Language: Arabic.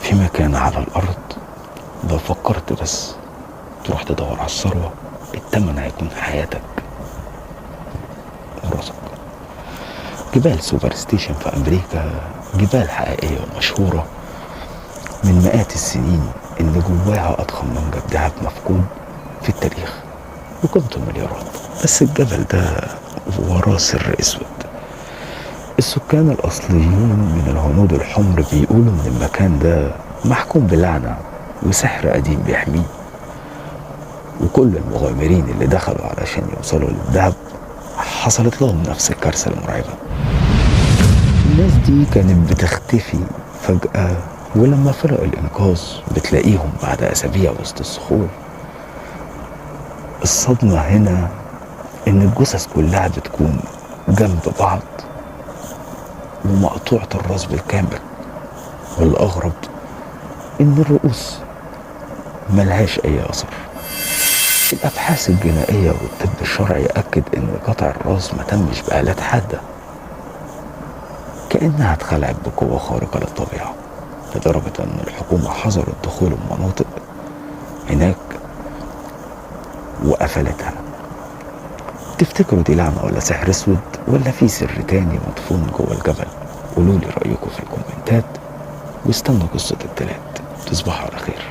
في مكان على الأرض لو فكرت بس تروح تدور على الثروة، التمن هيكون حياتك وراسك. جبال سوبر ستيشن في أمريكا جبال حقيقية ومشهورة من مئات السنين، اللي جواها أضخم منجم دهب مفقود في التاريخ وقيمته مليارات. بس الجبل ده وراه سر أسود. السكان الأصليون من الهنود الحمر بيقولوا إن المكان ده محكوم بلعنة وسحر قديم بيحميه، وكل المغامرين اللي دخلوا علشان يوصلوا للدهب حصلت لهم نفس الكارثة المرعبة. الناس دي كانت بتختفي فجأة، ولما فرق الإنقاذ بتلاقيهم بعد أسابيع وسط الصخور. الصدمة هنا إن الجثث كلها بتكون جنب بعض ومقطوعة الراس بالكامل، والأغرب إن الرؤوس ملهاش أي أثر. الأبحاث الجنائية والطب الشرعي أكد إن قطع الراس ما تمش بآلات حادة، كأنها اتخلعت بقوة خارقة للطبيعة، لدرجة إن الحكومة حظرت دخول المناطق هناك وقفلتها. تفتكروا دي لعنة ولا سحر اسود، ولا في سر تاني مدفون جوه الجبل؟ قولولي رأيكم في الكومنتات، واستنوا قصة التلات. تصبحوا على خير.